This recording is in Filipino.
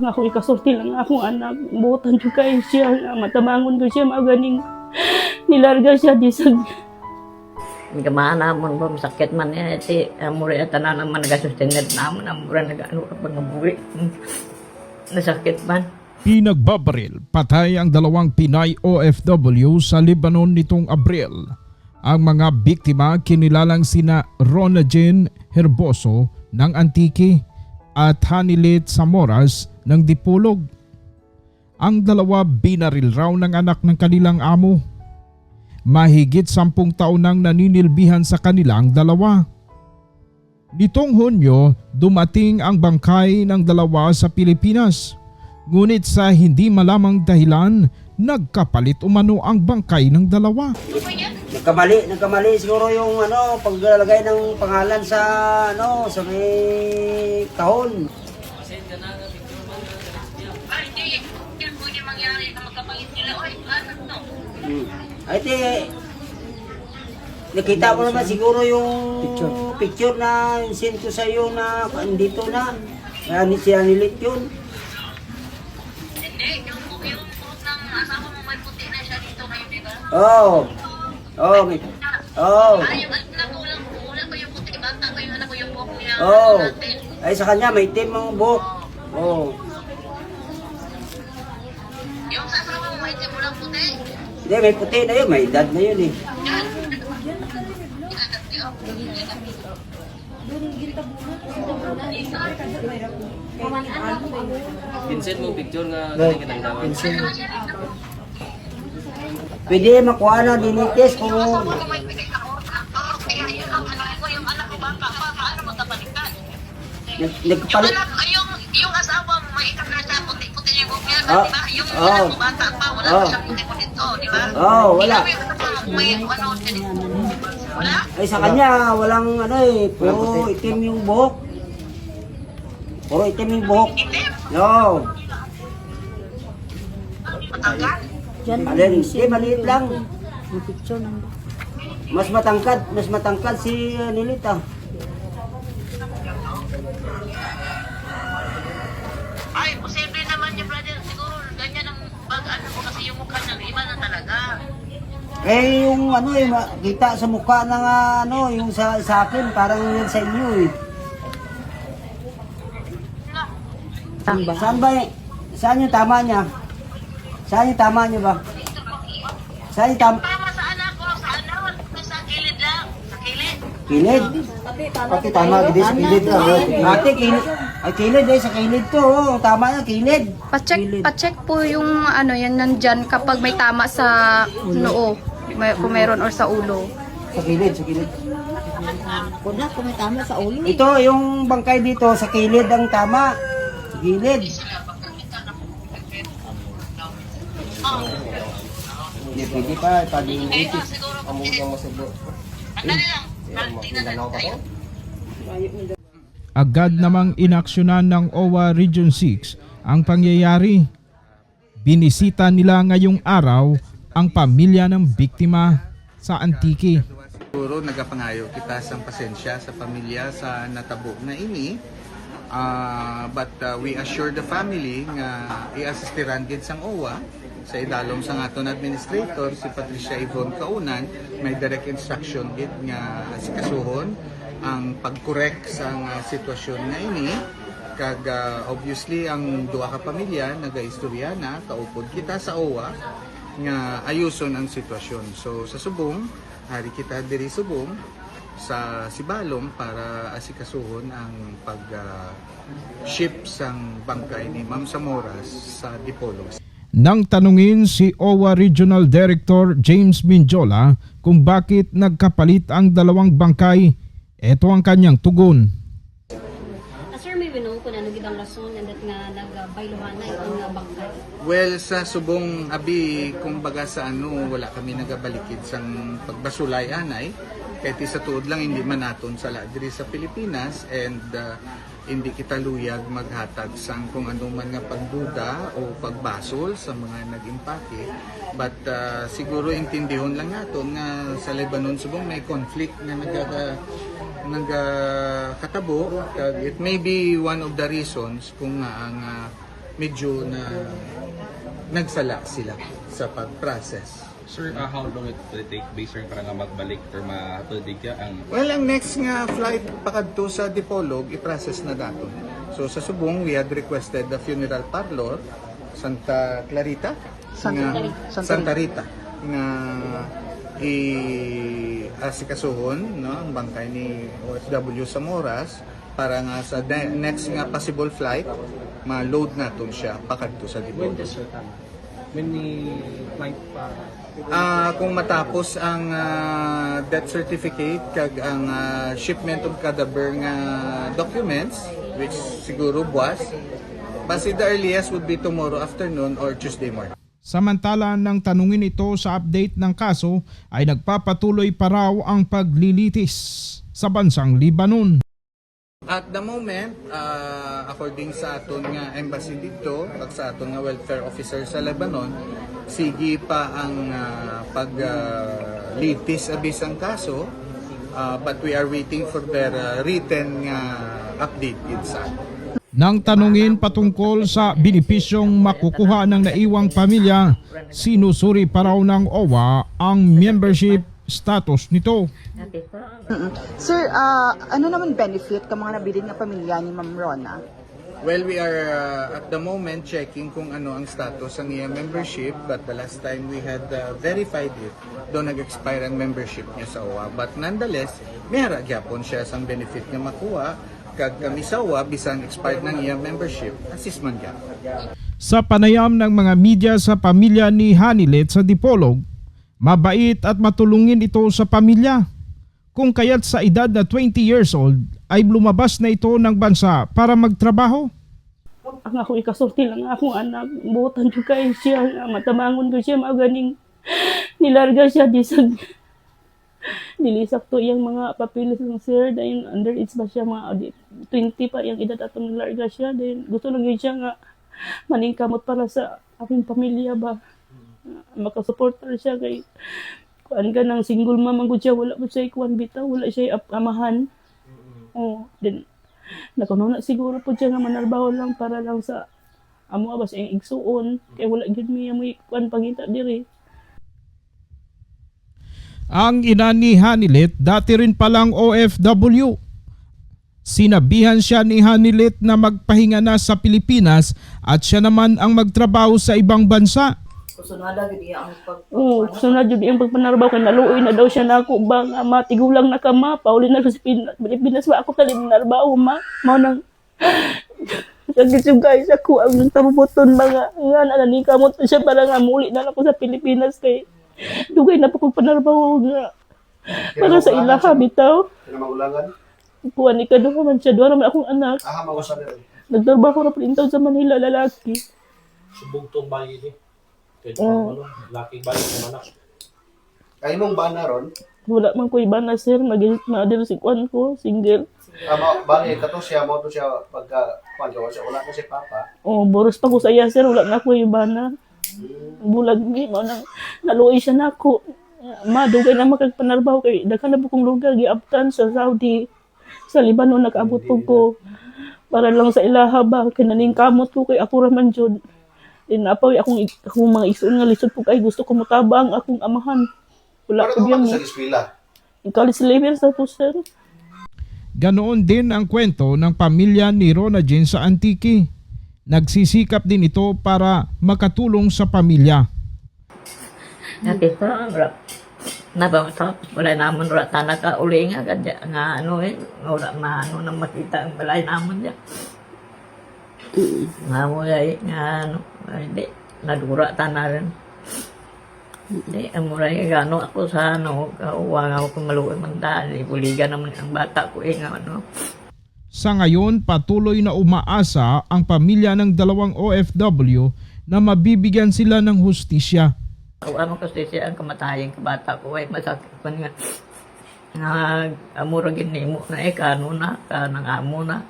Nga ako ikasulti lang akong anak. Buotan ko kayo siya. Matamangon ko siya. Maganing nilarga siya. Disag. Hindi ka maanamon ba, masakit man eh. Si amore at tanan naman nagasustenad naman. Amore nag-ano ka pang amore. Nasakit man. Pinagbabaril, patay ang 2 Pinay OFW sa Lebanon nitong Abril. Ang mga biktima kinilalang sina Rona Jean Herboso ng Antique at Hanilet Samoras ng Dipolog. Ang 2 binaril raw ng anak ng kanilang amo. Mahigit 10 taon nang naninilbihan sa kanilang 2. Nitong Hunyo, dumating ang bangkay ng 2 sa Pilipinas. Ngunit sa hindi malamang dahilan, nagkapalit umano ang bangkay ng 2. Nagkamali siguro yung paglalagay ng pangalan sa sa may kahon. Yan pwede mangyari na magkapalit nila. Oy, ano to? Ay, nakita mo naman siguro yung picture na send ko sa iyo na andito na. Siya nilit yun. Hindi, yung proof ng asawa mo may puti na siya dito ngayon, di ba? Oo. Oo. Oo. Yung anak ko lang, wala ko yung puti. Bata ko yung anak ko yung buhok niya. Oo. Natin. Ay, sa kanya may itim ang buhok. Oo. Yung sa asawa mo may itim, walang puti. Hindi, may puti na yun. May edad na yun eh. Yan. Vincent mo picture nga kitang dawan. Pwede makuha na dinitis kung Kung may puti na kaya yung anak ko, yung anak ko bata, paano magkapalitan? nagpalit. Yung asawa mo, may itak na siya, puti-puti yung buhok niya, Ah, di ba? Yung ah. anak mo bata pa, wala Ah. ko siyang puti-puti to, di ba? Oo, wala. Ikaw yung asawa mo, may wala? Ay, sa kanya, walang puro itim yung buhok. Puro itim yung buhok. Itim? No. Matanggal? Hindi, maliit lang. Mas matangkad si Nilita. Ay, posible naman yung brother. Siguro, ganyan ang pag-ano mo kasi yung mukha niya, iba na talaga. Eh, yung kita sa mukha ng yung sa akin, parang yun sa inyo eh. Saan ba saan yung tama niya? Saan yung tama niya ba? Saan yung tama? Tama sa anak ko, sa kilid lang. Sa kilid. Kilid? Pati tama, hindi sa kilid. Ate, kilid. Ay, kilid sa kilid to. Oh. Tama na, kilid. Pa-check po yung yan nandyan kapag may tama sa noo, kung meron or sa ulo. Sa kilid. Kuna, kung may tama sa ulo. Ito, yung bangkay dito, sa kilid ang tama. Sa kilid. Hindi, pwede pa. Pwede yung Eh, itis. siguro kung andali lang. Tingnan natin. Agad namang inaksyonan ng OWA Region 6 ang pangyayari. Binisita nila ngayong araw ang pamilya ng biktima sa Antique. Siguro nagapangayo kita sa pasensya sa pamilya sa natabo na ini. But we assure the family nga i-assistiran gid sang OWA sa idalom sang aton administrator si Patricia Yvonne Kaunan. May direct instruction gid nga asikasuhon ang pag-correct sang sitwasyon na ini. Kag obviously ang duha ka pamilya nagaistorya na kaupod kita sa OWA nga ayuson ang sitwasyon. So sa subong, hari kita diri subong sa Sibalom para asikasuhon ang pag-ship sang bangkay ni Ma'am Samoras sa Dipolog. Nang tanungin si OWA Regional Director James Minjola kung bakit nagkapalit ang 2 bangkay, ito ang kanyang tugon. Sir, may winong kung ano gidang rason and that nga nagbayluhan na itong bangkay. Well, sa subong abi, kumbaga sa wala kami nagabalikid sang pagbasulay anay. Kahit sa tuod lang, hindi man naton sala diri sa Pilipinas and hindi kita luyag maghatag sang kung ano man nga pagduda o pagbasol sa mga nag-impake. But siguro intindihon lang naton nga sa Lebanon subong may conflict na nagkatabo. It may be one of the reasons kung nga ang medyo na nagsala sila sa pag-process. Sir, how long it will take based on para nga magbalik or matudig ka ang Well, ang next nga flight pakadto sa Dipolog, i-process na dato. So sa Subong, we had requested the funeral parlor, Santa Clarita? Santa Rita. Nga i-asikasuhon no, ang bangkay ni OFW sa Moras para nga sa next nga possible flight, ma-load natin siya pakadto sa Dipolog. Kung matapos ang death certificate kag ang shipment of cadaver nga documents, which siguro buwas, basi the earliest would be tomorrow afternoon or Tuesday morning. Samantala nang tanungin ito sa update ng kaso ay nagpapatuloy pa raw ang paglilitis sa bansang Lebanon. At the moment, according sa aton nga embassy dito, at sa aton nga welfare officer sa Lebanon, sige pa ang paglitis abis ang kaso, but we are waiting for their written update inside. Nang tanungin patungkol sa benepisyong makukuha ng naiwang pamilya, sinusuri pa raw ng OWA ang membership status nito. Sir, ano naman benefit ka mga nabilin nga pamilya ni Ma'am Rona? Well, we are at the moment checking kung ano ang status ng iyang membership, but the last time we had verified it, doon nag-expire ang membership niya sa OWA. But nonetheless, may haragyapon siya sang benefit nga makuha, kag kami sa OWA, bisang expired ng iyang membership, assist man ka. Sa panayam ng mga media sa pamilya ni Hanilet sa Dipolog, mabait at matulungin ito sa pamilya. Kung kaya't sa edad na 20 years old ay lumabas na ito ng bansa para magtrabaho. Ang ako ikasulti lang akong anak, buotan jud kay siya, matamangon ko siya, maganing nilarga siya disag. Dilisak to iyang mga papilis ng sir, dahil underage ba siya, mga 20 pa iyang edad atong nilarga siya, dahil gusto lang yun siya nga maningkamot para sa aking pamilya ba. Makasuportar siya kay kuan ka ng single mom ang siya, wala po siya kuan bitaw, wala siya amahan. Then nakuno na siguro po siya nga manarbaho lang para lang sa amo ba sa igsuon kay wala gyud mi amoy kuan pangita diri. Ang ina ni Hanilet dati rin palang OFW. Sinabihan siya ni Hanilet na magpahinga na sa Pilipinas at siya naman ang magtrabaho sa ibang bansa. kusunada gid iya ang Sunod jud iyang pagpanarbaho kay naluoy na daw siya nako ba nga matigulang na ka ma pauli na sa Pilipinas ba ako kali narbaho ma mao nang guys ako ang taruboton mga nga nani kamot siya para nga muli na lang ko sa Pilipinas kay dugay na po kog panarbaho nga para sa ilaha bitaw. Kinamaulangan? Kuha ni kaduha man siya, duha naman akong anak. Mawasan rin. Nagtrabaho na pintaw sa Manila, lalaki. Subong tong bayi ni. Kaya laki bayi ng anak. Kaya mong bana ron? Wala man ko iba na sir, mag-adil si Kwan ko, single. Bali, kato siya, mo to siya pagka siya, wala ko si Papa. Boros pa ko sa iya sir, wala na ko iba na. Bulag ni, naluoy siya na ako. Dugay na makagpanarbaho kay daghan na po kong lugar, giabtan sa Saudi. Sa Lebanon, nakaabot po ko. Para lang sa ilaha ba, kinaning kamot ko kay ako raman jud. Napawi akong mga isuon nga lisod po kay gusto ko mutabang akong amahan. Wala ko diyan sa eskwela? College level sa to sir. Ganoon din ang kwento ng pamilya ni Rona Jean sa Antique. Nagsisikap din ito para makatulong sa pamilya. Natito, wala naman wala tanaka uli nga kadya nga wala maano na makita ang balay naman niya. Nga mo nga hindi nadura tanaran. Hindi amuray gano ako sa kauwa nga ako maluoy magdali buligan naman ang bata ko nga Sa ngayon, patuloy na umaasa ang pamilya ng dalawang OFW na mabibigyan sila ng hustisya. Ako kasi siya ang kamatayan kabata ko ay masakit pa nga amura ginimo na kanang amo na